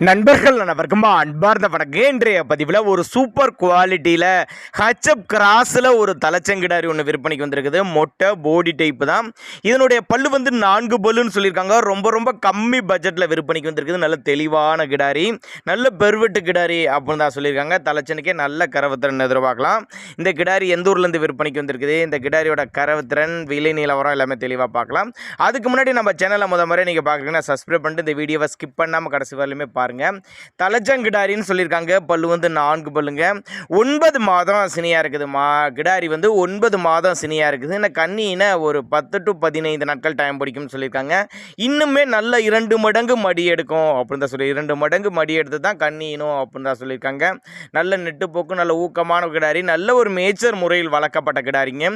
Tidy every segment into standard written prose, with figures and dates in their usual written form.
நண்பர்கள் அனைவருக்கும் அன்பார்ந்த வணக்கம். இன்றைய பதிவில் ஒரு சூப்பர் குவாலிட்டியில் ஹச்எப் கிராஸில் ஒரு தலைச்சங்கிடாரி ஒன்று விற்பனைக்கு வந்திருக்குது. மொட்டை போடி டைப்பு தான். இதனுடைய பல்லு வந்து 4 பல்லுன்னு சொல்லியிருக்காங்க. ரொம்ப கம்மி பட்ஜெட்டில் விற்பனைக்கு வந்திருக்குது. நல்ல தெளிவான கிடாரி, நல்ல பெருவெட்டு கிடாரி அப்படின்னு தான் சொல்லியிருக்காங்க. தலைச்சனுக்கே நல்ல கரவத்திறன் எதிர்பார்க்கலாம். இந்த கிடாரி எந்த ஊர்லேருந்து விற்பனைக்கு வந்திருக்குது, இந்த கிடாரியோட கரவத்திறன், விலை நிலவரம் எல்லாமே தெளிவாக பார்க்கலாம். அதுக்கு முன்னாடி நம்ம சேனலை முறை நீங்கள் பார்க்குறீங்கன்னா சப்ஸ்கிரைப் பண்ணிட்டு இந்த வீடியோவை ஸ்கிப் பண்ணாமல் கடைசி வரலுமே பாருங்கள். தலைச்சங்கிடாரின்னு சொல்லியிருக்காங்க. பல்லு வந்து 4 பல்லுங்க. 9 மாதம் சினியா இருக்குதுமா. கிடாரி வந்து 9 மாதம் சினியா இருக்குது. இந்த கண்ணின ஒரு 10 to 15 நாட்கள் டைம் பிடிக்கும்னு சொல்லியிருக்காங்க. இன்னுமே நல்ல 2 மடங்கு மடி எடுக்கும் அப்படின்னு தான் சொல்லி 2 மடங்கு மடி எடுத்து தான் கண்ணினும் அப்படின்னு தான் சொல்லியிருக்காங்க. நல்ல நெட்டுப்போக்கு, நல்ல ஊக்கமான கிடாரி, நல்ல ஒரு மேய்ச்சல் முறையில் வளர்க்கப்பட்ட கிடாரிங்க.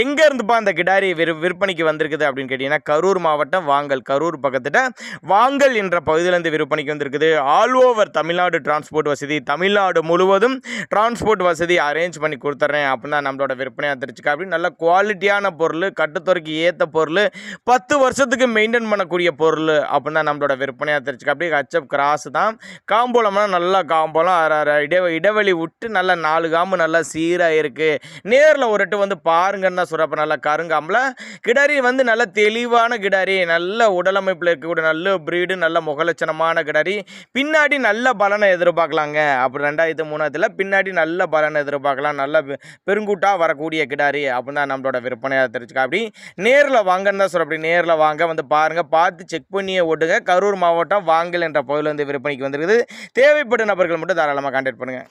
எங்கே இருந்துப்பா அந்த கிடாரி விற்பனைக்கு வந்திருக்குது அப்படின்னு கேட்டிங்கன்னா, கரூர் மாவட்டம் வாங்கல், கரூர் பக்கத்தில் வாங்கல் என்ற பகுதியிலேருந்து விற்பனைக்கு வந்திருக்குது. ஆல் ஓவர் தமிழ்நாடு டிரான்ஸ்போர்ட் வசதி, தமிழ்நாடு முழுவதும் டிரான்ஸ்போர்ட் வசதி அரேஞ்ச் பண்ணி கொடுத்துட்றேன் அப்படின்னு தான் நம்மளோட விற்பனையாக தெரிஞ்சுக்கா. அப்படி நல்ல குவாலிட்டியான பொருள், கட்டுத்துறைக்கு ஏற்ற பொருள், 10 வருஷத்துக்கு மெயின்டைன் பண்ணக்கூடிய பொருள் அப்படின்னு தான் நம்மளோட விற்பனையாக தெரிஞ்சுக்கா. அப்படி ஹச்எப் கிராஸ் தான். காம்போலம்னா நல்லா காம்போலம், இடைவெளி விட்டு நல்லா 4 காம்பு நல்லா சீராக இருக்குது. நேரில் ஒரு எட்டு வந்து பாருங்கன்னு தான் சொல்கிறப்ப நல்லா கருங்காம்பில் கிடாரி வந்து நல்ல தெளிவான கிடாரி, நல்ல உடலமைப்பில் இருக்கக்கூடிய நல்ல பிரீடு, நல்ல முகலட்சணமான கிடாரி. பின்னாடி நல்ல பலனை எதிர்பார்க்கலாங்க. அப்புறம் 2003 பின்னாடி நல்ல பலனை எதிர்பார்க்கலாம். நல்ல பெருங்கூட்டாக வரக்கூடிய கிடாரி அப்படின்னு தான் நம்மளோட விற்பனையாக தெரிஞ்சுக்கா. அப்படி நேரில் வாங்கன்னு தான் சொல்கிறேன். அப்படி நேரில் வாங்க வந்து பாருங்கள், பார்த்து செக் பண்ணியே ஓட்டுங்க. கரூர் மாவட்டம் வாங்கல் என்ற பகுதியில் வந்து விற்பனைக்கு வந்துருக்குது. தேவைப்பட்ட நபர்கள் மட்டும் தாராளமாக கான்டாக்ட் பண்ணுங்கள்.